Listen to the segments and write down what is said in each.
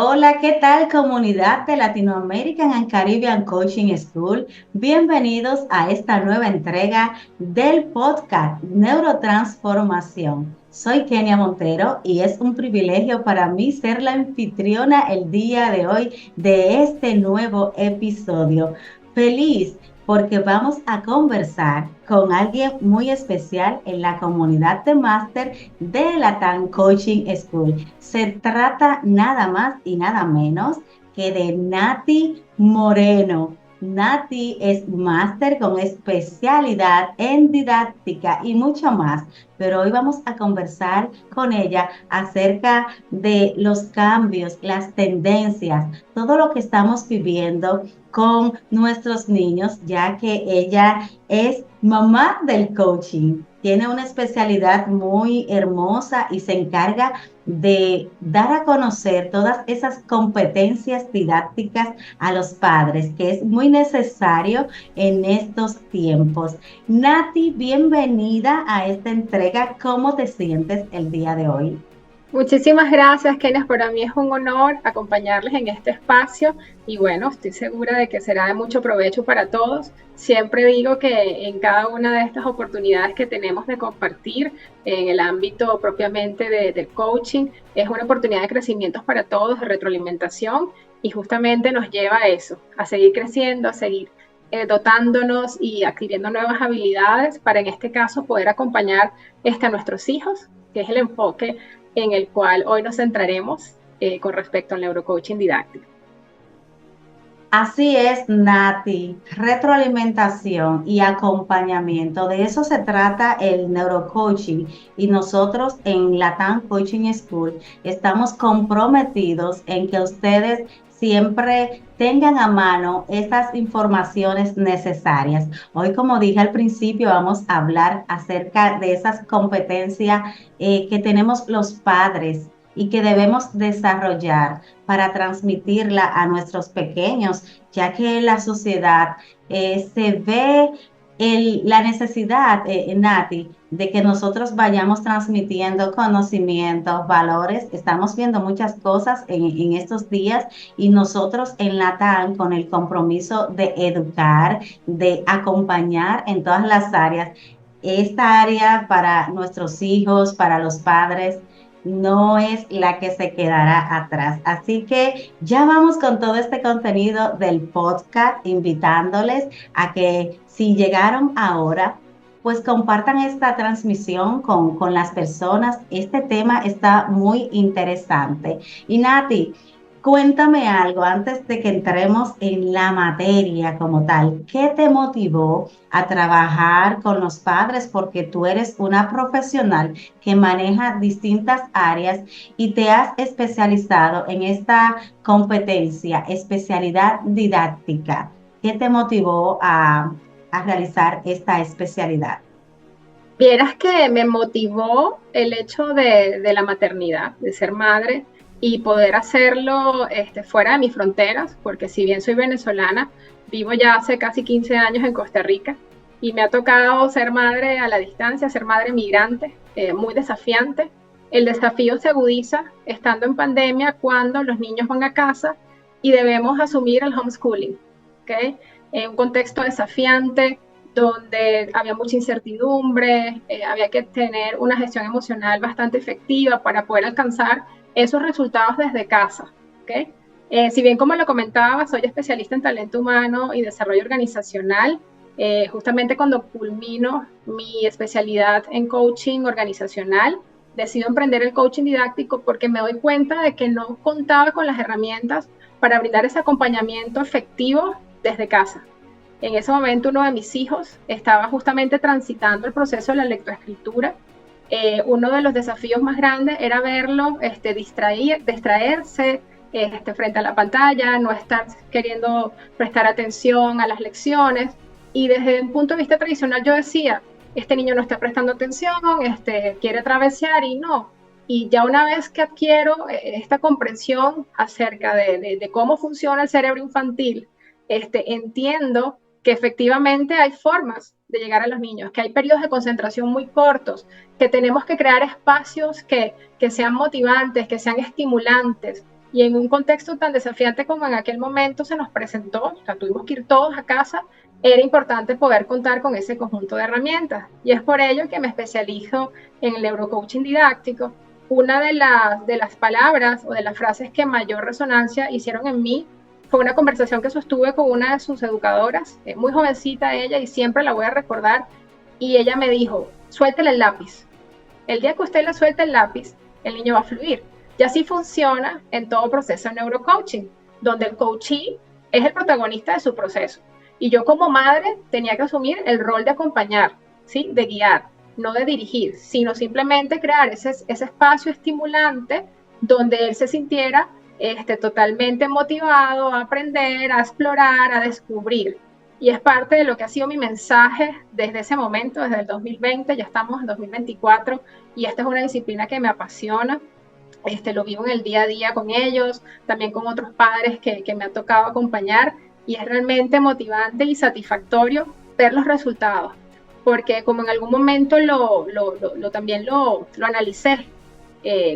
Hola, ¿qué tal comunidad de Latino American and Caribbean Coaching School? Bienvenidos a esta nueva entrega del podcast Neurotransformación. Soy Kenia Montero y es un privilegio para mí ser la anfitriona el día de hoy de este nuevo episodio. Feliz porque vamos a conversar con alguien muy especial en la comunidad de máster de Latam Coaching School. Se trata nada más y nada menos que de Nati Moreno. Nati es máster con especialidad en didáctica y mucho más, pero hoy vamos a conversar con ella acerca de los cambios, las tendencias, todo lo que estamos viviendo con nuestros niños, ya que ella es mamá del coaching. Tiene una especialidad muy hermosa y se encarga de dar a conocer todas esas competencias didácticas a los padres, que es muy necesario en estos tiempos. Nati, bienvenida a esta entrega. ¿Cómo te sientes el día de hoy? Muchísimas gracias, Kenia. Para mí es un honor acompañarles en este espacio y bueno, estoy segura de que será de mucho provecho para todos. Siempre digo que en cada una de estas oportunidades que tenemos de compartir en el ámbito propiamente del coaching, es una oportunidad de crecimiento para todos, de retroalimentación y justamente nos lleva a eso, a seguir creciendo, a seguir dotándonos y adquiriendo nuevas habilidades para en este caso poder acompañar a nuestros hijos, que es el enfoque en el cual hoy nos centraremos con respecto al neurocoaching didáctico. Así es, Nati, retroalimentación y acompañamiento. De eso se trata el neurocoaching y nosotros en Latam Coaching School estamos comprometidos en que ustedes siempre tengan a mano esas informaciones necesarias. Hoy, como dije al principio, vamos a hablar acerca de esas competencias que tenemos los padres y que debemos desarrollar para transmitirla a nuestros pequeños, ya que la sociedad se ve la necesidad, Nati, de que nosotros vayamos transmitiendo conocimientos, valores. Estamos viendo muchas cosas en estos días y nosotros en LATAM con el compromiso de educar, de acompañar en todas las áreas. Esta área para nuestros hijos, para los padres, no es la que se quedará atrás. Así que ya vamos con todo este contenido del podcast, invitándoles a que si llegaron ahora, pues compartan esta transmisión con las personas. Este tema está muy interesante. Y Nati, cuéntame algo antes de que entremos en la materia como tal. ¿Qué te motivó a trabajar con los padres? Porque tú eres una profesional que maneja distintas áreas y te has especializado en esta competencia, especialidad didáctica. ¿Qué te motivó a realizar esta especialidad? Vieras que me motivó el hecho de la maternidad, de ser madre y poder hacerlo fuera de mis fronteras, porque si bien soy venezolana, vivo ya hace casi 15 años en Costa Rica y me ha tocado ser madre a la distancia, ser madre migrante, muy desafiante. El desafío se agudiza estando en pandemia cuando los niños van a casa y debemos asumir el homeschooling, ¿ok? En un contexto desafiante, donde había mucha incertidumbre, había que tener una gestión emocional bastante efectiva para poder alcanzar esos resultados desde casa. ¿Okay? Si bien, como lo comentaba, soy especialista en talento humano y desarrollo organizacional, justamente cuando culmino mi especialidad en coaching organizacional, decido emprender el coaching didáctico porque me doy cuenta de que no contaba con las herramientas para brindar ese acompañamiento efectivo desde casa. En ese momento uno de mis hijos estaba justamente transitando el proceso de la lectoescritura. Uno de los desafíos más grandes era verlo distraerse frente a la pantalla, no estar queriendo prestar atención a las lecciones. Y desde un punto de vista tradicional yo decía, este niño no está prestando atención, quiere travesear y no. Y ya una vez que adquiero esta comprensión acerca de cómo funciona el cerebro infantil, entiendo que efectivamente hay formas de llegar a los niños, que hay periodos de concentración muy cortos, que tenemos que crear espacios que sean motivantes, que sean estimulantes, y en un contexto tan desafiante como en aquel momento se nos presentó, o sea, tuvimos que ir todos a casa, era importante poder contar con ese conjunto de herramientas. Y es por ello que me especializo en el neurocoaching didáctico. Una de las palabras o de las frases que mayor resonancia hicieron en mí fue una conversación que sostuve con una de sus educadoras, muy jovencita ella, y siempre la voy a recordar, y ella me dijo, suéltale el lápiz. El día que usted le suelte el lápiz, el niño va a fluir. Y así funciona en todo proceso de neurocoaching, donde el coachee es el protagonista de su proceso. Y yo como madre tenía que asumir el rol de acompañar, ¿sí? De guiar, no de dirigir, sino simplemente crear ese espacio estimulante donde él se sintiera totalmente motivado a aprender, a explorar, a descubrir. Y es parte de lo que ha sido mi mensaje desde ese momento, desde el 2020, ya estamos en 2024, y esta es una disciplina que me apasiona. Lo vivo en el día a día con ellos, también con otros padres que me ha tocado acompañar, y es realmente motivante y satisfactorio ver los resultados, porque como en algún momento también lo analicé,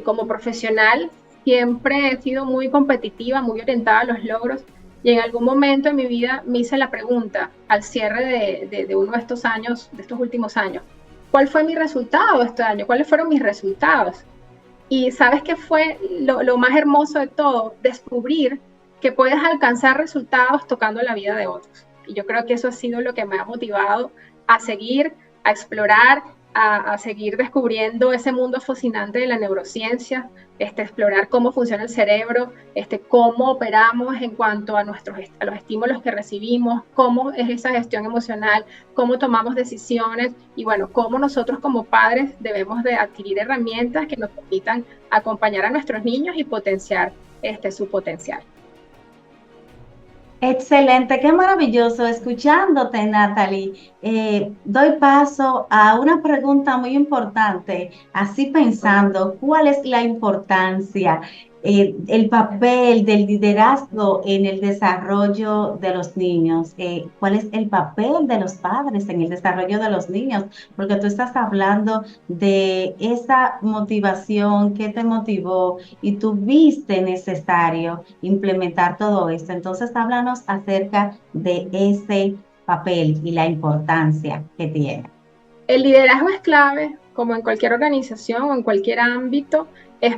como profesional siempre he sido muy competitiva, muy orientada a los logros, y en algún momento en mi vida me hice la pregunta al cierre de uno de estos años, de estos últimos años, ¿cuál fue mi resultado este año? ¿Cuáles fueron mis resultados? Y sabes qué fue lo más hermoso de todo, descubrir que puedes alcanzar resultados tocando la vida de otros. Y yo creo que eso ha sido lo que me ha motivado a seguir, a explorar, a seguir descubriendo ese mundo fascinante de la neurociencia, explorar cómo funciona el cerebro, cómo operamos en cuanto a los estímulos que recibimos, cómo es esa gestión emocional, cómo tomamos decisiones y bueno, cómo nosotros como padres debemos de adquirir herramientas que nos permitan acompañar a nuestros niños y potenciar su potencial. Excelente, qué maravilloso escuchándote, Natalie. Doy paso a una pregunta muy importante, así pensando, ¿cuál es la importancia, el papel del liderazgo en el desarrollo de los niños? ¿Cuál es el papel de los padres en el desarrollo de los niños? Porque tú estás hablando de esa motivación que te motivó y tú viste necesario implementar todo esto. Entonces, háblanos acerca de ese papel y la importancia que tiene. El liderazgo es clave, como en cualquier organización o en cualquier ámbito, es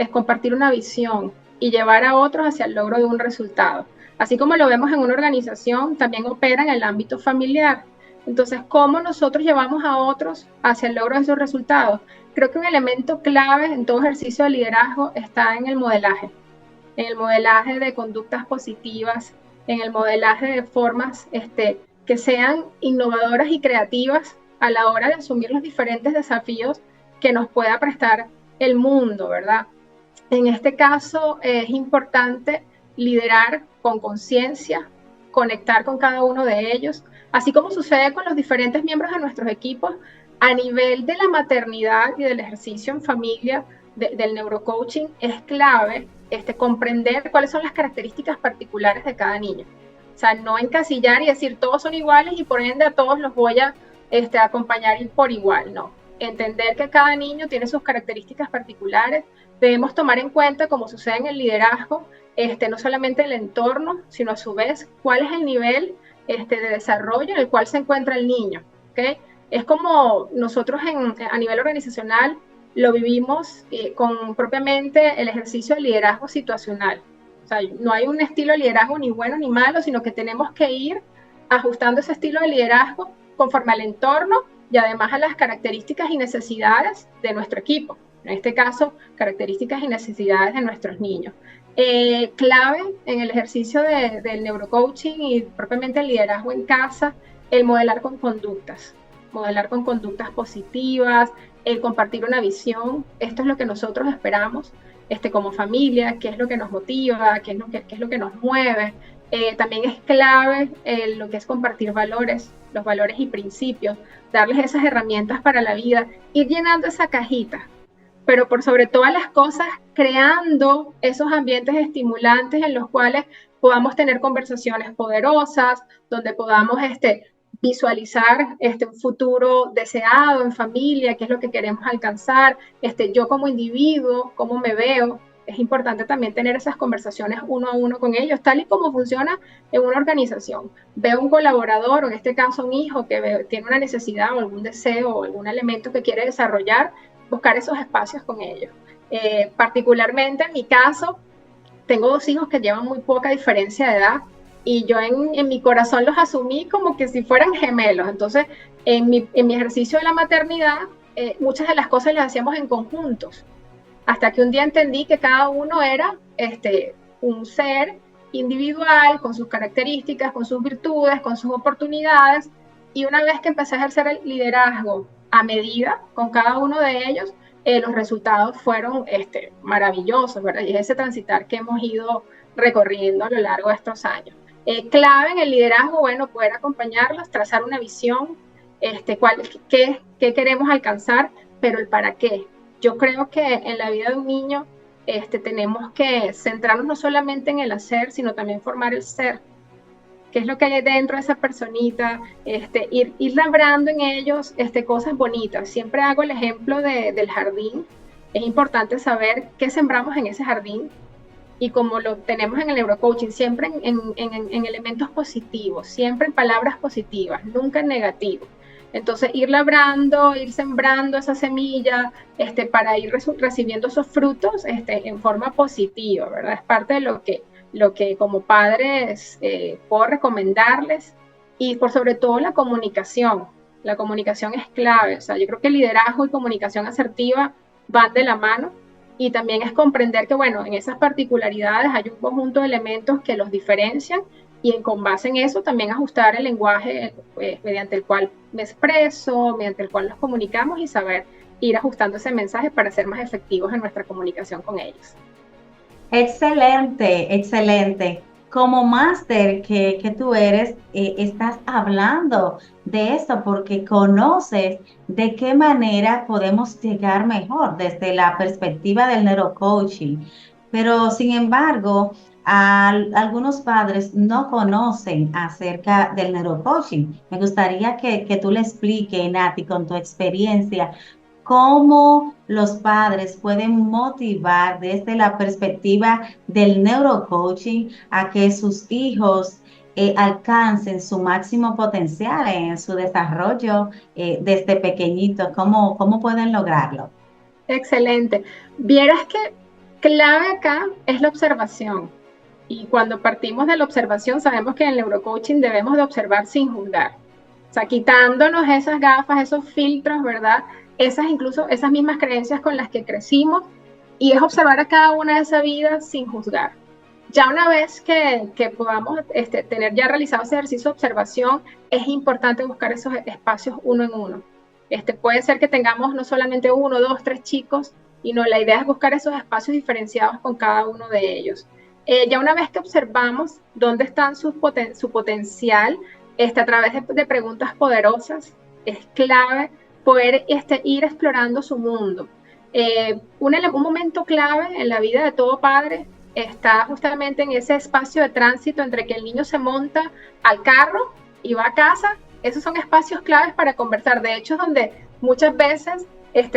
compartir una visión y llevar a otros hacia el logro de un resultado. Así como lo vemos en una organización, también opera en el ámbito familiar. Entonces, ¿cómo nosotros llevamos a otros hacia el logro de esos resultados? Creo que un elemento clave en todo ejercicio de liderazgo está en el modelaje de conductas positivas, en el modelaje de formas que sean innovadoras y creativas a la hora de asumir los diferentes desafíos que nos pueda prestar el mundo, ¿verdad? En este caso es importante liderar con conciencia, conectar con cada uno de ellos, así como sucede con los diferentes miembros de nuestros equipos a nivel de la maternidad y del ejercicio en familia del neurocoaching. Es clave comprender cuáles son las características particulares de cada niño. O sea, no encasillar y decir todos son iguales y por ende a todos los voy a acompañar por igual, no. Entender que cada niño tiene sus características particulares. Debemos tomar en cuenta, como sucede en el liderazgo, no solamente el entorno, sino a su vez cuál es el nivel de desarrollo en el cual se encuentra el niño. ¿Okay? Es como nosotros a nivel organizacional lo vivimos con propiamente el ejercicio de liderazgo situacional. O sea, no hay un estilo de liderazgo ni bueno ni malo, sino que tenemos que ir ajustando ese estilo de liderazgo conforme al entorno y además a las características y necesidades de nuestro equipo. En este caso, características y necesidades de nuestros niños. Clave en el ejercicio del neurocoaching y propiamente el liderazgo en casa, el modelar con conductas positivas, el compartir una visión. Esto es lo que nosotros esperamos como familia, qué es lo que nos motiva, qué es lo que nos mueve. También es clave lo que es compartir valores, los valores y principios, darles esas herramientas para la vida, ir llenando esa cajita, pero por sobre todas las cosas, creando esos ambientes estimulantes en los cuales podamos tener conversaciones poderosas, donde podamos visualizar un futuro deseado en familia, qué es lo que queremos alcanzar, yo como individuo, cómo me veo, es importante también tener esas conversaciones uno a uno con ellos, tal y como funciona en una organización. Veo un colaborador, o en este caso un hijo, que tiene una necesidad o algún deseo o algún elemento que quiere desarrollar, buscar esos espacios con ellos. Particularmente en mi caso, tengo 2 hijos que llevan muy poca diferencia de edad y yo en mi corazón los asumí como que si fueran gemelos. Entonces, en mi ejercicio de la maternidad, muchas de las cosas las hacíamos en conjuntos, hasta que un día entendí que cada uno era un ser individual, con sus características, con sus virtudes, con sus oportunidades, y una vez que empecé a ejercer el liderazgo a medida con cada uno de ellos, los resultados fueron maravillosos, ¿verdad? Y es ese transitar que hemos ido recorriendo a lo largo de estos años. Clave en el liderazgo, bueno, poder acompañarlos, trazar una visión, qué queremos alcanzar, pero el para qué. Yo creo que en la vida de un niño tenemos que centrarnos no solamente en el hacer, sino también formar el ser. ¿Qué es lo que hay dentro de esa personita? Ir labrando en ellos cosas bonitas. Siempre hago el ejemplo del jardín. Es importante saber qué sembramos en ese jardín, y como lo tenemos en el neurocoaching, siempre en elementos positivos, siempre en palabras positivas, nunca en negativo. Entonces, ir labrando, ir sembrando esa semilla para ir recibiendo esos frutos en forma positiva, ¿verdad? Es parte de lo que como padres puedo recomendarles, y por sobre todo la comunicación. La comunicación es clave. O sea, yo creo que liderazgo y comunicación asertiva van de la mano, y también es comprender que, bueno, en esas particularidades hay un conjunto de elementos que los diferencian, y con base en eso también ajustar el lenguaje mediante el cual me expreso, mediante el cual nos comunicamos, y saber ir ajustando ese mensaje para ser más efectivos en nuestra comunicación con ellos. Excelente, excelente. Como máster que tú eres, estás hablando de esto porque conoces de qué manera podemos llegar mejor desde la perspectiva del neurocoaching. Pero, sin embargo, algunos padres no conocen acerca del neurocoaching. Me gustaría que tú le expliques, Nati, con tu experiencia, cómo los padres pueden motivar desde la perspectiva del neurocoaching a que sus hijos alcancen su máximo potencial en su desarrollo desde pequeñitos. ¿Cómo pueden lograrlo? Excelente. Vieras que clave acá es la observación. Y cuando partimos de la observación, sabemos que en el neurocoaching debemos de observar sin juzgar. O sea, quitándonos esas gafas, esos filtros, ¿verdad? Incluso esas mismas creencias con las que crecimos, y es observar a cada una de esas vidas sin juzgar. Ya una vez que podamos tener ya realizado ese ejercicio de observación, es importante buscar esos espacios uno en uno. Puede ser que tengamos no solamente 1, 2, 3 chicos, y no, la idea es buscar esos espacios diferenciados con cada uno de ellos. Ya una vez que observamos dónde están su potencial, a través de preguntas poderosas, es clave poder ir explorando su mundo. Un momento clave en la vida de todo padre está justamente en ese espacio de tránsito entre que el niño se monta al carro y va a casa. Esos son espacios claves para conversar. De hecho, es donde muchas veces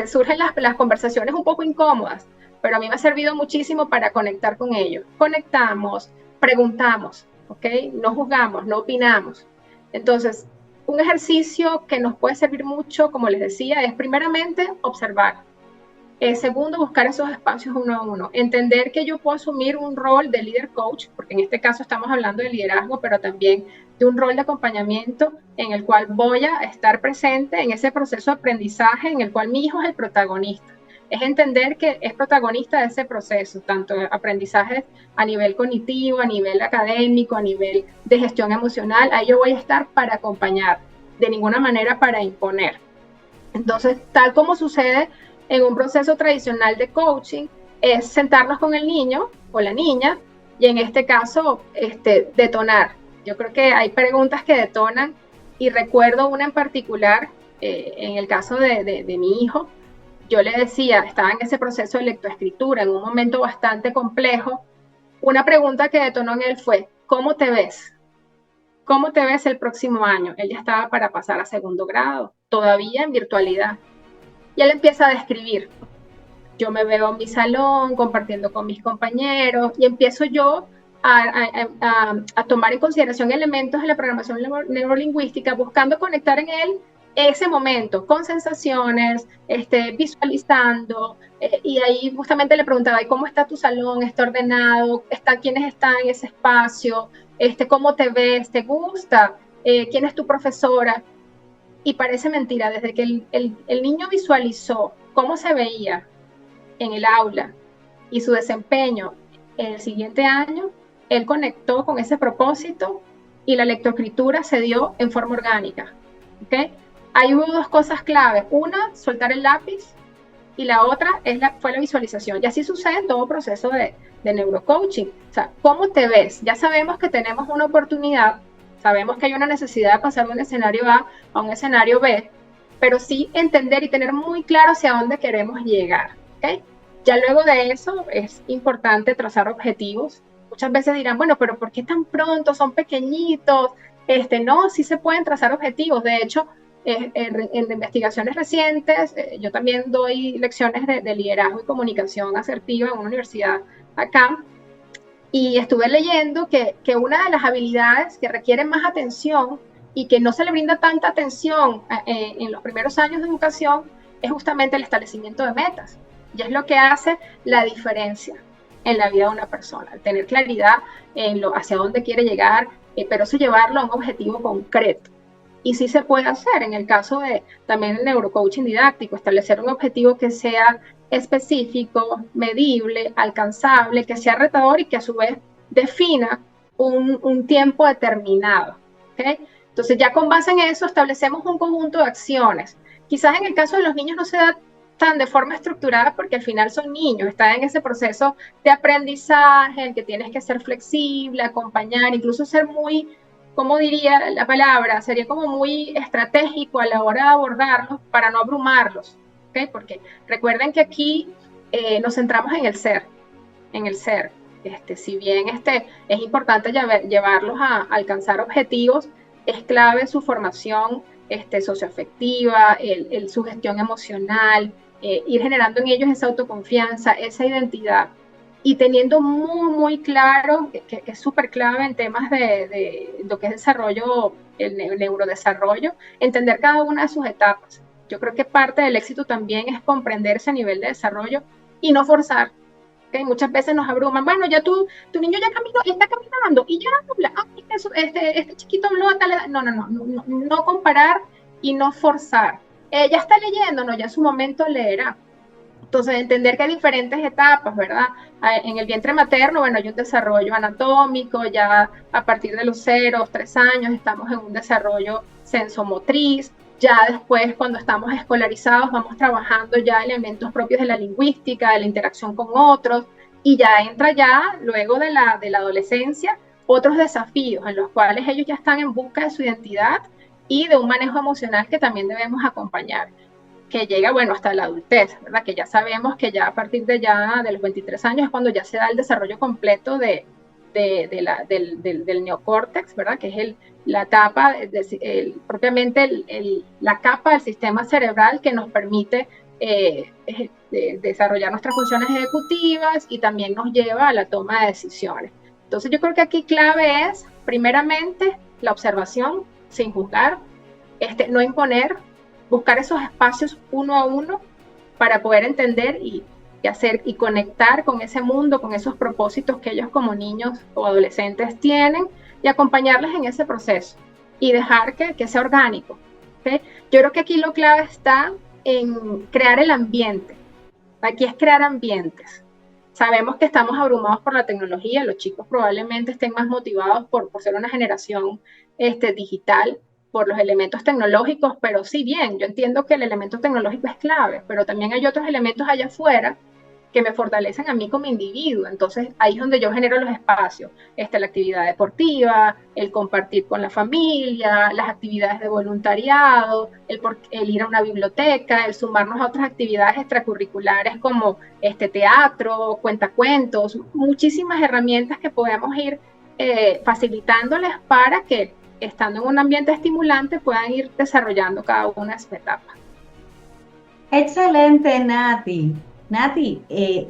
surgen las conversaciones un poco incómodas, pero a mí me ha servido muchísimo para conectar con ellos. Conectamos, preguntamos, ¿ok? No juzgamos, no opinamos. Entonces, un ejercicio que nos puede servir mucho, como les decía, es primeramente observar. Segundo, buscar esos espacios uno a uno. Entender que yo puedo asumir un rol de líder coach, porque en este caso estamos hablando de liderazgo, pero también de un rol de acompañamiento en el cual voy a estar presente en ese proceso de aprendizaje en el cual mi hijo es el protagonista. Es entender que es protagonista de ese proceso, tanto aprendizaje a nivel cognitivo, a nivel académico, a nivel de gestión emocional. Ahí yo voy a estar para acompañar, de ninguna manera para imponer. Entonces, tal como sucede en un proceso tradicional de coaching, es sentarnos con el niño o la niña y en este caso detonar. Yo creo que hay preguntas que detonan, y recuerdo una en particular, en el caso de mi hijo. Yo le decía, estaba en ese proceso de lectoescritura, en un momento bastante complejo. Una pregunta que detonó en él fue: ¿cómo te ves? ¿Cómo te ves el próximo año? Él ya estaba para pasar a segundo grado, todavía en virtualidad. Y él empieza a describir. yo me veo en mi salón compartiendo con mis compañeros y empiezo yo a tomar en consideración elementos de la programación neurolingüística, buscando conectar en él ese momento con sensaciones, visualizando, y ahí justamente le preguntaba, ¿cómo está tu salón? ¿Está ordenado? ¿Quiénes están en ese espacio? ¿Cómo te ves? ¿Te gusta? ¿Quién es tu profesora? Y parece mentira, desde que el niño visualizó cómo se veía en el aula y su desempeño en el siguiente año, él conectó con ese propósito y la lectoescritura se dio en forma orgánica. ¿Okay? Ahí hubo dos cosas claves. Una, soltar el lápiz, y la otra fue la visualización. Y así sucede en todo proceso de neurocoaching. O sea, ¿cómo te ves? Ya sabemos que tenemos una oportunidad, sabemos que hay una necesidad de pasar de un escenario A a un escenario B, pero sí entender y tener muy claro hacia dónde queremos llegar. ¿Okay? Ya luego de eso es importante trazar objetivos. Muchas veces dirán, bueno, pero ¿por qué tan pronto? Son pequeñitos. No, sí se pueden trazar objetivos. De hecho, en investigaciones recientes, yo también doy lecciones de liderazgo y comunicación asertiva en una universidad acá, y estuve leyendo que una de las habilidades que requieren más atención y que no se le brinda tanta atención en los primeros años de educación es justamente el establecimiento de metas. Y es lo que hace la diferencia en la vida de una persona, el tener claridad en hacia dónde quiere llegar, pero eso llevarlo a un objetivo concreto. Y sí se puede hacer en el caso de también el neurocoaching didáctico, establecer un objetivo que sea específico, medible, alcanzable, que sea retador y que a su vez defina un tiempo determinado. ¿Okay? Entonces ya con base en eso establecemos un conjunto de acciones. Quizás en el caso de los niños no se da tan de forma estructurada porque al final son niños, están en ese proceso de aprendizaje, en que tienes que ser flexible, acompañar, incluso ser muy, ¿cómo diría la palabra? Sería como muy estratégico a la hora de abordarlos para no abrumarlos, ¿okay? Porque recuerden que aquí nos centramos en el ser, en el ser. Si bien es importante llevarlos a alcanzar objetivos, es clave su formación socioafectiva, su gestión emocional, ir generando en ellos esa autoconfianza, esa identidad, y teniendo muy, muy claro, que es súper clave en temas de lo que es desarrollo, el neurodesarrollo, entender cada una de sus etapas. Yo creo que parte del éxito también es comprender ese nivel de desarrollo y no forzar. ¿Okay? Muchas veces nos abruman, bueno, ya tu niño ya caminó, está caminando y ya habla, este chiquito habló a tal edad. No comparar y no forzar. Ya está leyendo, no, ya en su momento leerá. Entonces, entender que hay diferentes etapas, ¿verdad? En el vientre materno, bueno, hay un desarrollo anatómico, ya a partir de los 0, 3 años estamos en un desarrollo sensomotriz, ya después cuando estamos escolarizados vamos trabajando ya elementos propios de la lingüística, de la interacción con otros, y ya entra ya, luego de la adolescencia, otros desafíos en los cuales ellos ya están en busca de su identidad y de un manejo emocional que también debemos acompañar, que llega, bueno, hasta la adultez, ¿verdad? Que ya sabemos que ya a partir de los 23 años es cuando ya se da el desarrollo completo del neocórtex, ¿verdad? Que es la etapa, propiamente la capa del sistema cerebral que nos permite desarrollar nuestras funciones ejecutivas y también nos lleva a la toma de decisiones. Entonces yo creo que aquí clave es, primeramente, la observación sin juzgar, no imponer, buscar esos espacios uno a uno para poder entender y hacer y conectar con ese mundo, con esos propósitos que ellos como niños o adolescentes tienen, y acompañarles en ese proceso y dejar que sea orgánico. ¿Okay? Yo creo que aquí lo clave está en crear el ambiente. Aquí es crear ambientes. Sabemos que estamos abrumados por la tecnología, los chicos probablemente estén más motivados por ser una generación digital, por los elementos tecnológicos, pero sí bien, yo entiendo que el elemento tecnológico es clave, pero también hay otros elementos allá afuera que me fortalecen a mí como individuo. Entonces ahí es donde yo genero los espacios, la actividad deportiva, el compartir con la familia, las actividades de voluntariado, el ir a una biblioteca, el sumarnos a otras actividades extracurriculares como teatro, cuentacuentos, muchísimas herramientas que podemos ir facilitándoles para que, estando en un ambiente estimulante, puedan ir desarrollando cada una de sus etapas. Excelente, Nati. Nati,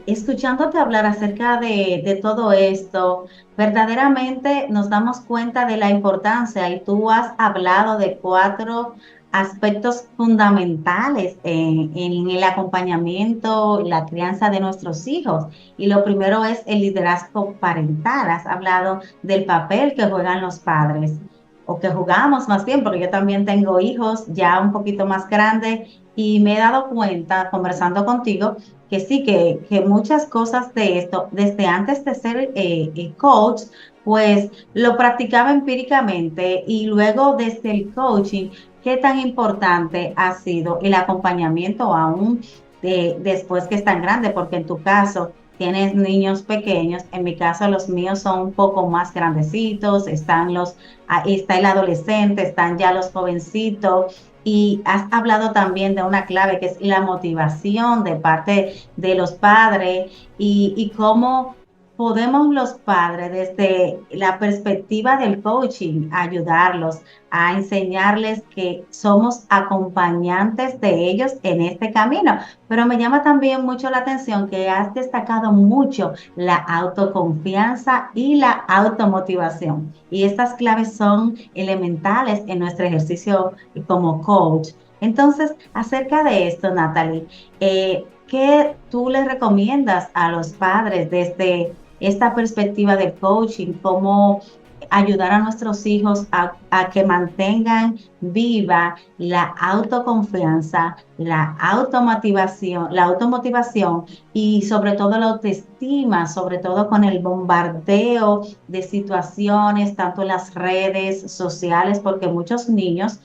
escuchándote hablar acerca de todo esto, verdaderamente nos damos cuenta de la importancia y tú has hablado de cuatro aspectos fundamentales en el acompañamiento, la crianza de nuestros hijos. Y lo primero es el liderazgo parental. Has hablado del papel que juegan los padres o que jugamos más bien, porque yo también tengo hijos ya un poquito más grandes y me he dado cuenta conversando contigo que sí, que muchas cosas de esto, desde antes de ser coach, pues lo practicaba empíricamente y luego desde el coaching, qué tan importante ha sido el acompañamiento aún después que es tan grande, porque en tu caso tienes niños pequeños, en mi caso los míos son un poco más grandecitos, está el adolescente, están ya los jovencitos. Y has hablado también de una clave que es la motivación de parte de los padres y cómo podemos los padres desde la perspectiva del coaching ayudarlos a enseñarles que somos acompañantes de ellos en este camino. Pero me llama también mucho la atención que has destacado mucho la autoconfianza y la automotivación. Y estas claves son elementales en nuestro ejercicio como coach. Entonces, acerca de esto, Natalie, ¿qué tú les recomiendas a los padres desde esta perspectiva del coaching? ¿Cómo ayudar a nuestros hijos a que mantengan viva la autoconfianza, la automotivación y sobre todo la autoestima, sobre todo con el bombardeo de situaciones, tanto en las redes sociales, porque muchos niños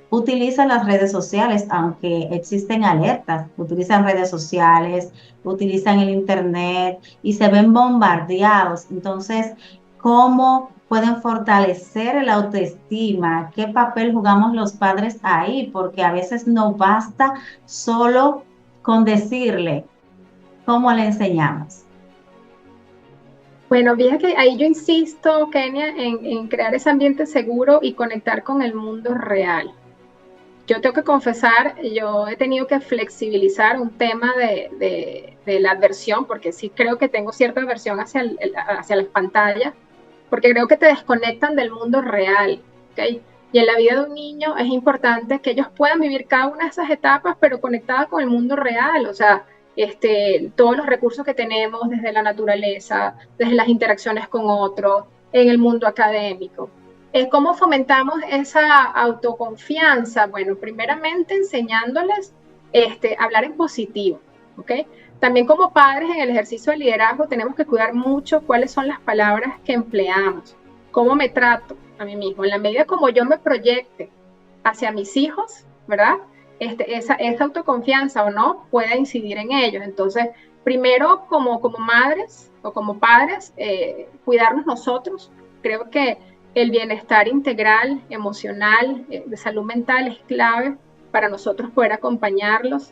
utilizan las redes sociales, aunque existen alertas, utilizan redes sociales, utilizan el internet y se ven bombardeados. Entonces, ¿cómo pueden fortalecer la autoestima? ¿Qué papel jugamos los padres ahí? Porque a veces no basta solo con decirle cómo le enseñamos. Bueno, fíjate que ahí yo insisto, Kenia, en crear ese ambiente seguro y conectar con el mundo real. Yo tengo que confesar, yo he tenido que flexibilizar un tema de la adversión, porque sí creo que tengo cierta aversión hacia las pantallas, porque creo que te desconectan del mundo real, ¿ok? Y en la vida de un niño es importante que ellos puedan vivir cada una de esas etapas, pero conectada con el mundo real, o sea, todos los recursos que tenemos desde la naturaleza, desde las interacciones con otros, en el mundo académico. ¿Cómo fomentamos esa autoconfianza? Bueno, primeramente enseñándoles hablar en positivo, ¿ok? También como padres en el ejercicio de liderazgo tenemos que cuidar mucho cuáles son las palabras que empleamos, cómo me trato a mí mismo, en la medida como yo me proyecte hacia mis hijos, ¿verdad? Esa autoconfianza o no puede incidir en ellos. Entonces, primero como madres o como padres, cuidarnos nosotros. Creo que el bienestar integral, emocional, de salud mental es clave para nosotros poder acompañarlos.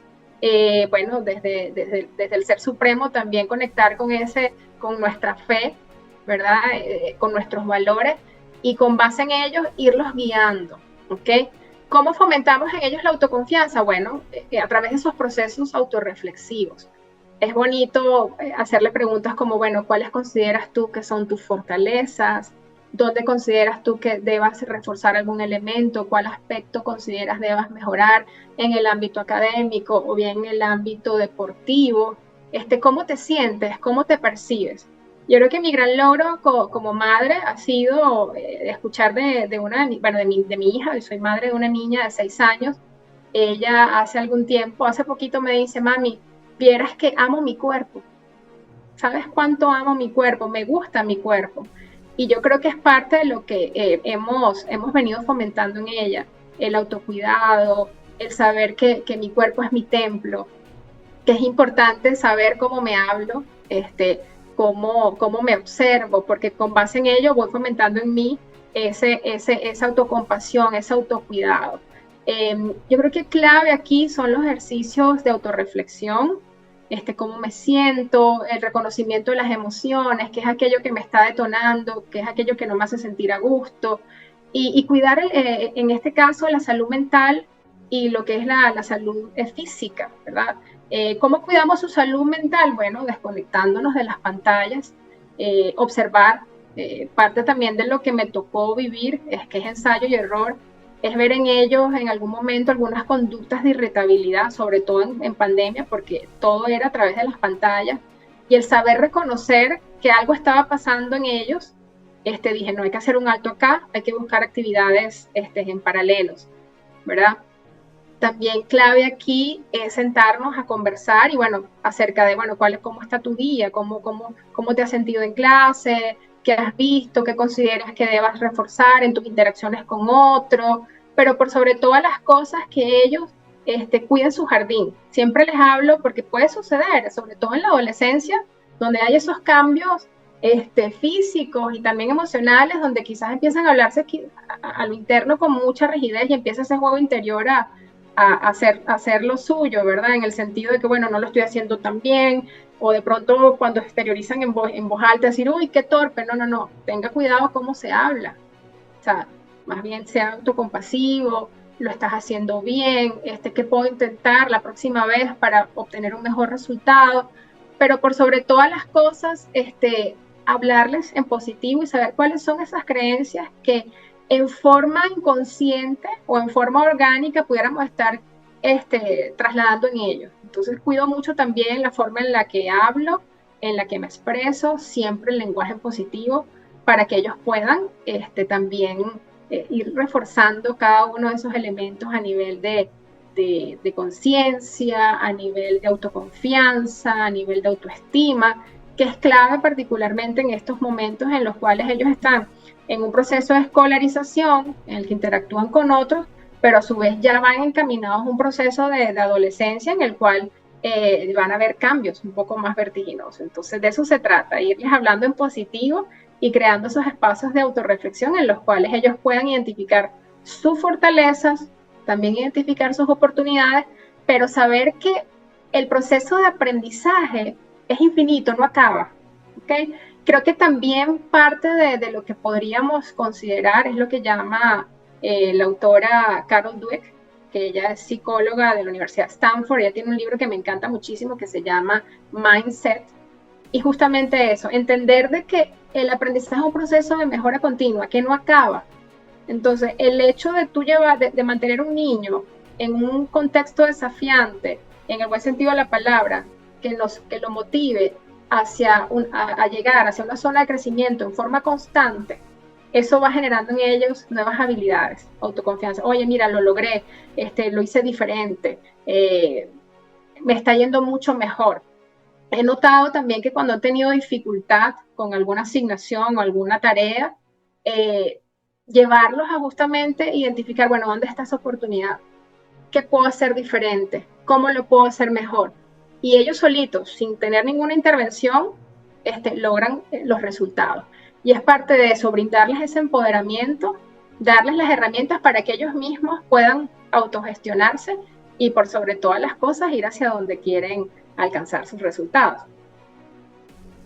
Bueno, desde el Ser Supremo también conectar con nuestra fe, ¿verdad? Con nuestros valores y con base en ellos irlos guiando, ¿ok? ¿Cómo fomentamos en ellos la autoconfianza? Bueno, a través de esos procesos autorreflexivos. Es bonito hacerle preguntas como, bueno, ¿cuáles consideras tú que son tus fortalezas? ¿Dónde consideras tú que debas reforzar algún elemento? ¿Cuál aspecto consideras debas mejorar en el ámbito académico o bien en el ámbito deportivo? ¿Cómo te sientes? ¿Cómo te percibes? Yo creo que mi gran logro como madre ha sido escuchar de mi hija. Yo soy madre de una niña de 6 años. Ella hace poquito me dice, mami, vieras que amo mi cuerpo. ¿Sabes cuánto amo mi cuerpo? Me gusta mi cuerpo. Y yo creo que es parte de lo que hemos venido fomentando en ella, el autocuidado, el saber que mi cuerpo es mi templo, que es importante saber cómo me hablo, cómo me observo, porque con base en ello voy fomentando en mí esa autocompasión, ese autocuidado. Yo creo que clave aquí son los ejercicios de autorreflexión, cómo me siento, el reconocimiento de las emociones, qué es aquello que me está detonando, qué es aquello que no me hace sentir a gusto, y cuidar en este caso la salud mental y lo que es la salud física, ¿verdad? ¿Cómo cuidamos su salud mental? Bueno, desconectándonos de las pantallas, observar. Parte también de lo que me tocó vivir, es que es ensayo y error, es ver en ellos en algún momento algunas conductas de irritabilidad, sobre todo en pandemia, porque todo era a través de las pantallas, y el saber reconocer que algo estaba pasando en ellos, dije, no hay que hacer un alto acá, hay que buscar actividades en paralelos, ¿verdad? También clave aquí es sentarnos a conversar y bueno, acerca de, bueno, cómo está tu día, cómo te has sentido en clase, qué has visto, qué consideras que debas reforzar en tus interacciones con otros, pero por sobre todas las cosas que ellos cuiden su jardín. Siempre les hablo porque puede suceder, sobre todo en la adolescencia, donde hay esos cambios físicos y también emocionales, donde quizás empiezan a hablarse a lo interno con mucha rigidez y empieza ese juego interior a hacer lo suyo, ¿verdad? En el sentido de que, bueno, no lo estoy haciendo tan bien, o de pronto cuando exteriorizan en voz alta, decir, uy, qué torpe, no, tenga cuidado cómo se habla, o sea, más bien sea autocompasivo, lo estás haciendo bien, ¿qué puedo intentar la próxima vez para obtener un mejor resultado? Pero por sobre todas las cosas, hablarles en positivo y saber cuáles son esas creencias que en forma inconsciente o en forma orgánica pudiéramos estar trasladando en ellos. Entonces cuido mucho también la forma en la que hablo, en la que me expreso, siempre el lenguaje positivo, para que ellos puedan también ir reforzando cada uno de esos elementos a nivel de conciencia, a nivel de autoconfianza, a nivel de autoestima, que es clave particularmente en estos momentos en los cuales ellos están en un proceso de escolarización en el que interactúan con otros, pero a su vez ya van encaminados a un proceso de adolescencia en el cual van a haber cambios un poco más vertiginosos. Entonces de eso se trata, irles hablando en positivo y creando esos espacios de autorreflexión en los cuales ellos puedan identificar sus fortalezas, también identificar sus oportunidades, pero saber que el proceso de aprendizaje es infinito, no acaba. ¿Okay? Creo que también parte de lo que podríamos considerar es lo que llama la autora Carol Dweck, que ella es psicóloga de la Universidad de Stanford. Ella tiene un libro que me encanta muchísimo que se llama Mindset. Y justamente eso, entender de que el aprendizaje es un proceso de mejora continua, que no acaba. Entonces, el hecho de tú de mantener un niño en un contexto desafiante, en el buen sentido de la palabra, que lo motive a llegar hacia una zona de crecimiento en forma constante, eso va generando en ellos nuevas habilidades, autoconfianza. Oye, mira, lo logré, lo hice diferente, me está yendo mucho mejor. He notado también que cuando he tenido dificultad con alguna asignación o alguna tarea, llevarlos a justamente identificar, bueno, ¿dónde está esa oportunidad? ¿Qué puedo hacer diferente? ¿Cómo lo puedo hacer mejor? Y ellos solitos, sin tener ninguna intervención, logran los resultados. Y es parte de eso, brindarles ese empoderamiento, darles las herramientas para que ellos mismos puedan autogestionarse y por sobre todas las cosas ir hacia donde quieren alcanzar sus resultados.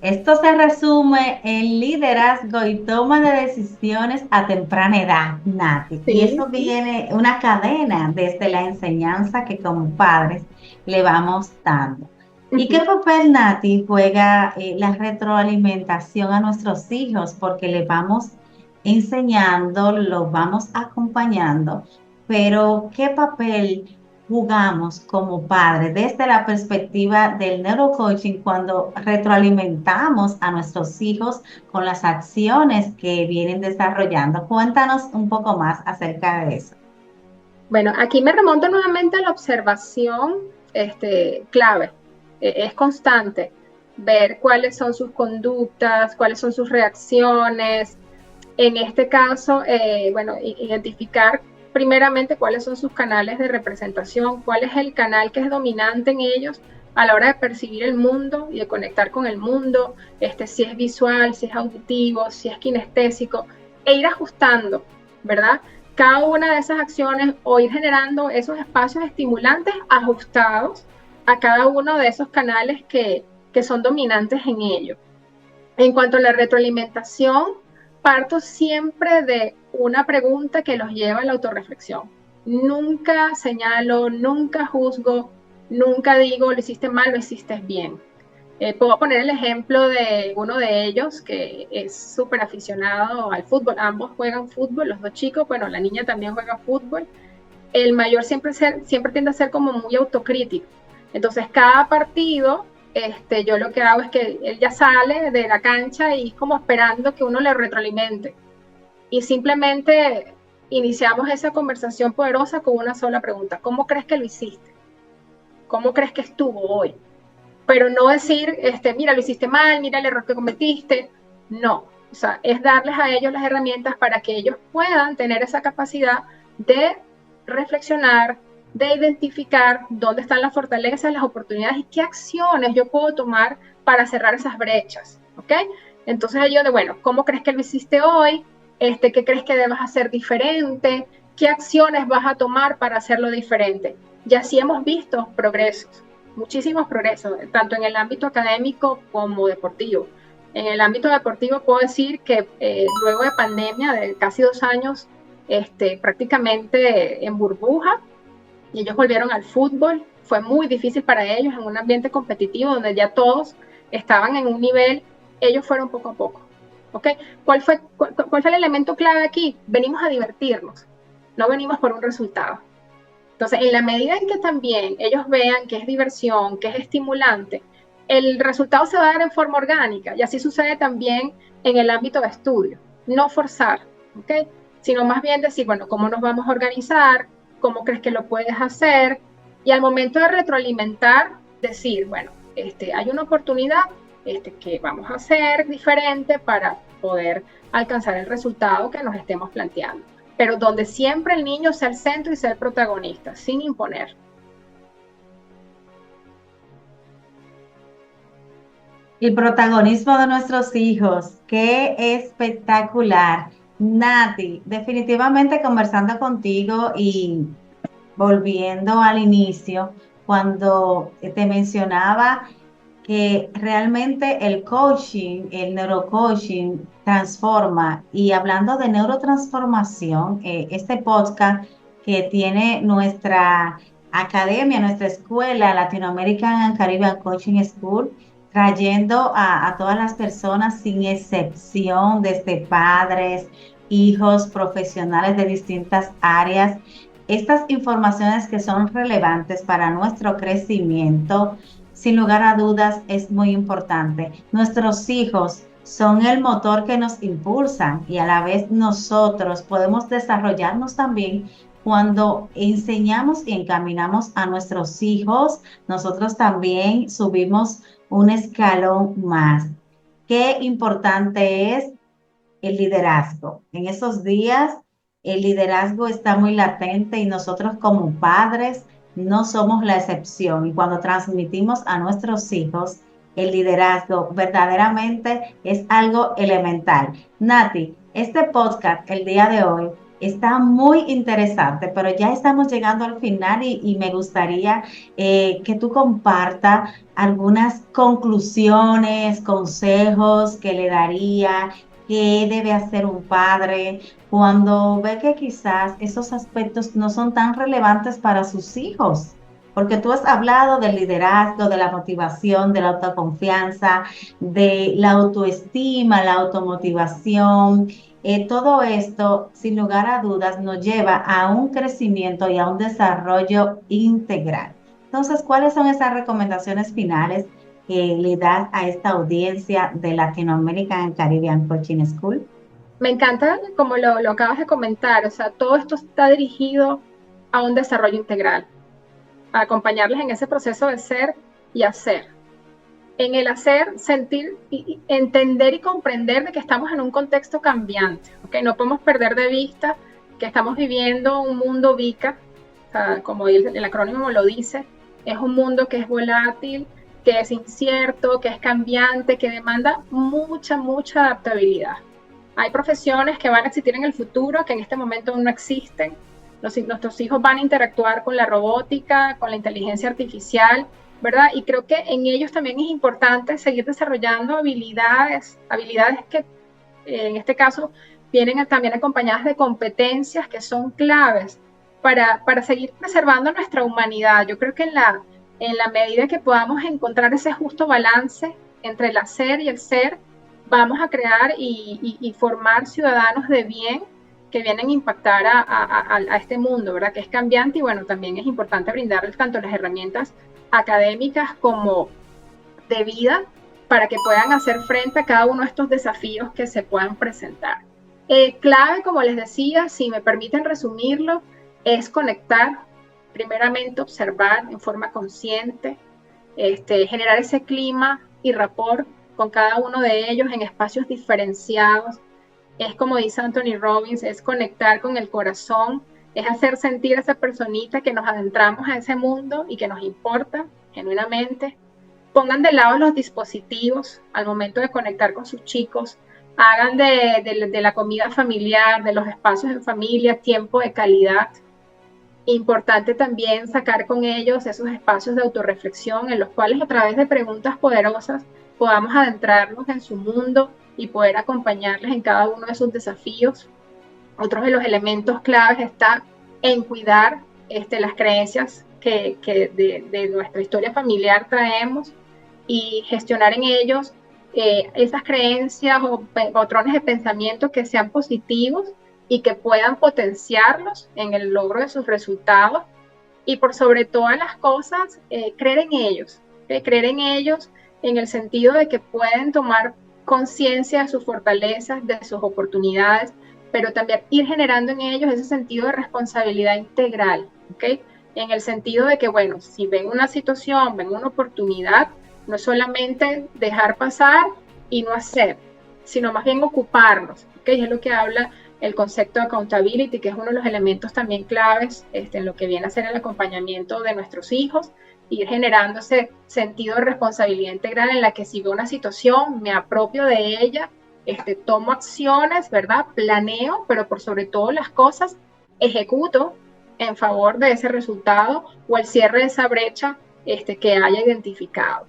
Esto se resume en liderazgo y toma de decisiones a temprana edad, Nati. Sí, Y eso viene una cadena desde la enseñanza que como padres le vamos dando. ¿Y qué papel, Nati, juega la retroalimentación a nuestros hijos? Porque le vamos enseñando, los vamos acompañando, pero ¿qué papel jugamos como padres desde la perspectiva del neurocoaching cuando retroalimentamos a nuestros hijos con las acciones que vienen desarrollando? Cuéntanos un poco más acerca de eso. Bueno, aquí me remonto nuevamente a la observación clave. Es constante ver cuáles son sus conductas, cuáles son sus reacciones. En este caso, bueno, identificar primeramente cuáles son sus canales de representación, cuál es el canal que es dominante en ellos a la hora de percibir el mundo y de conectar con el mundo, si es visual, si es auditivo, si es kinestésico, e ir ajustando, ¿verdad? Cada una de esas acciones o ir generando esos espacios estimulantes ajustados a cada uno de esos canales que son dominantes en ello. En cuanto a la retroalimentación, parto siempre de una pregunta que los lleva a la autorreflexión. Nunca señalo, nunca juzgo, nunca digo lo hiciste mal, lo hiciste bien. Puedo poner el ejemplo de uno de ellos que es súper aficionado al fútbol. Ambos juegan fútbol, los dos chicos. Bueno, la niña también juega fútbol. El mayor siempre tiende a ser como muy autocrítico. Entonces, cada partido, yo lo que hago es que él ya sale de la cancha y como esperando que uno le retroalimente. Y simplemente iniciamos esa conversación poderosa con una sola pregunta. ¿Cómo crees que lo hiciste? ¿Cómo crees que estuvo hoy? Pero no decir, mira, lo hiciste mal, mira el error que cometiste. No, o sea, es darles a ellos las herramientas para que ellos puedan tener esa capacidad de reflexionar, de identificar dónde están las fortalezas, las oportunidades y qué acciones yo puedo tomar para cerrar esas brechas, ¿ok? Entonces ellos de, bueno, ¿cómo crees que lo hiciste hoy? ¿Qué crees que debas hacer diferente? ¿Qué acciones vas a tomar para hacerlo diferente? Y así hemos visto progresos, muchísimos progresos, tanto en el ámbito académico como deportivo. En el ámbito deportivo puedo decir que luego de pandemia, de casi 2 años, prácticamente en burbuja, y ellos volvieron al fútbol. Fue muy difícil para ellos en un ambiente competitivo donde ya todos estaban en un nivel, ellos fueron poco a poco. ¿Okay? ¿Cuál fue el elemento clave aquí? Venimos a divertirnos, no venimos por un resultado. Entonces, en la medida en que también ellos vean que es diversión, que es estimulante, el resultado se va a dar en forma orgánica y así sucede también en el ámbito de estudio. No forzar, ¿ok? Sino más bien decir, bueno, ¿cómo nos vamos a organizar? ¿Cómo crees que lo puedes hacer? Y al momento de retroalimentar, decir, bueno, hay una oportunidad que vamos a hacer diferente para poder alcanzar el resultado que nos estemos planteando, pero donde siempre el niño sea el centro y sea el protagonista, sin imponer. El protagonismo de nuestros hijos, qué espectacular. Nati, definitivamente conversando contigo y volviendo al inicio, cuando te mencionaba que realmente el coaching, el neurocoaching transforma. Y hablando de neurotransformación, este podcast que tiene nuestra academia, nuestra escuela, Latinoamerican and Caribbean Coaching School, trayendo a todas las personas sin excepción, desde padres, hijos, profesionales de distintas áreas, estas informaciones que son relevantes para nuestro crecimiento. Sin lugar a dudas, es muy importante. Nuestros hijos son el motor que nos impulsan y a la vez nosotros podemos desarrollarnos también cuando enseñamos y encaminamos a nuestros hijos. Nosotros también subimos un escalón más. Qué importante es el liderazgo. En esos días, el liderazgo está muy latente y nosotros como padres no somos la excepción. Y cuando transmitimos a nuestros hijos el liderazgo, verdaderamente es algo elemental. Nati, este podcast el día de hoy está muy interesante, pero ya estamos llegando al final y me gustaría que tú compartas algunas conclusiones, consejos que le daría, qué debe hacer un padre cuando ve que quizás esos aspectos no son tan relevantes para sus hijos. Porque tú has hablado del liderazgo, de la motivación, de la autoconfianza, de la autoestima, la automotivación. Todo esto, sin lugar a dudas, nos lleva a un crecimiento y a un desarrollo integral. Entonces, ¿cuáles son esas recomendaciones finales que le das a esta audiencia de Latinoamerican Caribbean Coaching School? Me encanta como lo acabas de comentar, o sea, todo esto está dirigido a un desarrollo integral, a acompañarles en ese proceso de ser y hacer. En el hacer, sentir, entender y comprender de que estamos en un contexto cambiante, ¿okay? No podemos perder de vista que estamos viviendo un mundo VICA, o sea, como el acrónimo lo dice, es un mundo que es volátil, que es incierto, que es cambiante, que demanda mucha, mucha adaptabilidad. Hay profesiones que van a existir en el futuro que en este momento aún no existen. Nuestros hijos van a interactuar con la robótica, con la inteligencia artificial, ¿verdad? Y creo que en ellos también es importante seguir desarrollando habilidades que en este caso vienen también acompañadas de competencias que son claves para seguir preservando nuestra humanidad. Yo creo que en la medida que podamos encontrar ese justo balance entre el hacer y el ser, vamos a crear y formar ciudadanos de bien que vienen a impactar a este mundo, ¿verdad? Que es cambiante y bueno, también es importante brindarles tanto las herramientas académicas como de vida para que puedan hacer frente a cada uno de estos desafíos que se puedan presentar. Clave, como les decía, si me permiten resumirlo, es conectar, primeramente observar en forma consciente, generar ese clima y rapport con cada uno de ellos en espacios diferenciados. Es como dice Anthony Robbins, es conectar con el corazón, es hacer sentir a esa personita que nos adentramos a ese mundo y que nos importa genuinamente. Pongan de lado los dispositivos al momento de conectar con sus chicos, hagan de la comida familiar, de los espacios en familia, tiempo de calidad. Importante también sacar con ellos esos espacios de autorreflexión en los cuales a través de preguntas poderosas podamos adentrarnos en su mundo y poder acompañarles en cada uno de sus desafíos. Otro de los elementos claves está en cuidar las creencias que de nuestra historia familiar traemos y gestionar en ellos esas creencias o patrones de pensamiento que sean positivos y que puedan potenciarlos en el logro de sus resultados y por sobre todas las cosas, creer en ellos, creer en ellos en el sentido de que pueden tomar conciencia de sus fortalezas, de sus oportunidades, pero también ir generando en ellos ese sentido de responsabilidad integral, ¿ok? En el sentido de que, bueno, si ven una situación, ven una oportunidad, no solamente dejar pasar y no hacer, sino más bien ocuparnos, ¿ok? Es lo que habla el concepto de accountability, que es uno de los elementos también claves en lo que viene a ser el acompañamiento de nuestros hijos, ir generando ese sentido de responsabilidad integral en la que si veo una situación, me apropio de ella, tomo acciones, ¿verdad? Planeo, pero por sobre todo las cosas, ejecuto en favor de ese resultado o el cierre de esa brecha que haya identificado.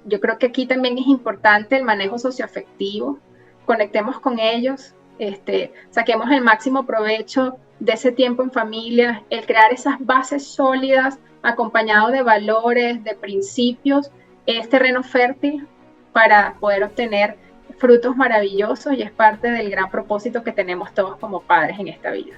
Yo creo que aquí también es importante el manejo socioafectivo, conectemos con ellos, saquemos el máximo provecho de ese tiempo en familia, el crear esas bases sólidas acompañado de valores, de principios, es terreno fértil para poder obtener frutos maravillosos y es parte del gran propósito que tenemos todos como padres en esta vida.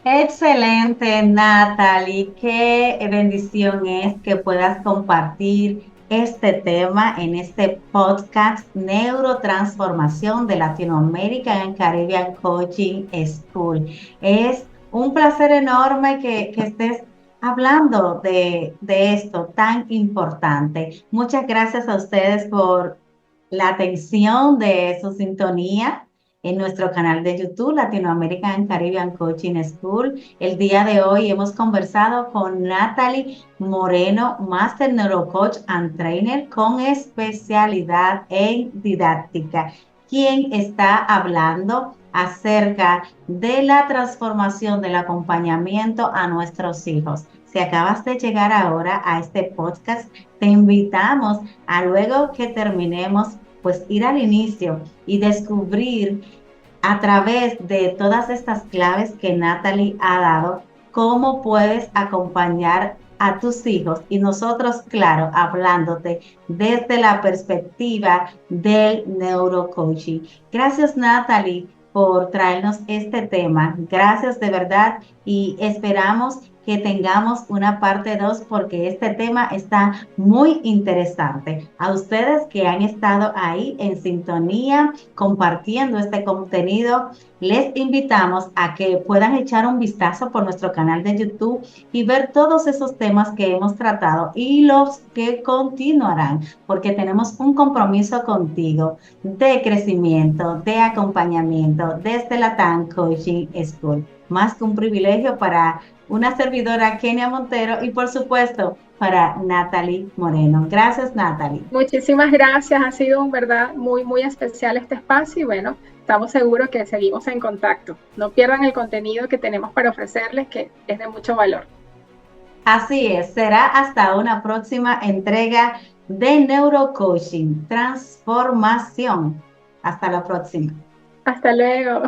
Excelente, Natalie. Qué bendición es que puedas compartir este tema en este podcast Neurotransformación de Latinoamérica en Caribbean Coaching School. Es un placer enorme que estés hablando de esto tan importante. Muchas gracias a ustedes por la atención de su sintonía en nuestro canal de YouTube, Latinoamerican Caribbean Coaching School. El día de hoy hemos conversado con Natalie Moreno, Master Neurocoach and Trainer con especialidad en didáctica, quien está hablando acerca de la transformación del acompañamiento a nuestros hijos. Si acabas de llegar ahora a este podcast, te invitamos a luego que terminemos pues ir al inicio y descubrir a través de todas estas claves que Natalie ha dado, cómo puedes acompañar a tus hijos y nosotros, claro, hablándote desde la perspectiva del neurocoaching. Gracias, Natalie, por traernos este tema. Gracias de verdad y esperamos que tengamos una parte 2 porque este tema está muy interesante. A ustedes que han estado ahí en sintonía compartiendo este contenido, les invitamos a que puedan echar un vistazo por nuestro canal de YouTube y ver todos esos temas que hemos tratado y los que continuarán, porque tenemos un compromiso contigo de crecimiento, de acompañamiento desde la TAN Coaching School. Más que un privilegio para una servidora, Kenia Montero, y por supuesto para Natalie Moreno. Gracias, Natalie. Muchísimas gracias, ha sido un verdad muy, muy especial este espacio y bueno, estamos seguros que seguimos en contacto. No pierdan el contenido que tenemos para ofrecerles, que es de mucho valor. Así es, será hasta una próxima entrega de Neurocoaching, Transformación. Hasta la próxima. Hasta luego.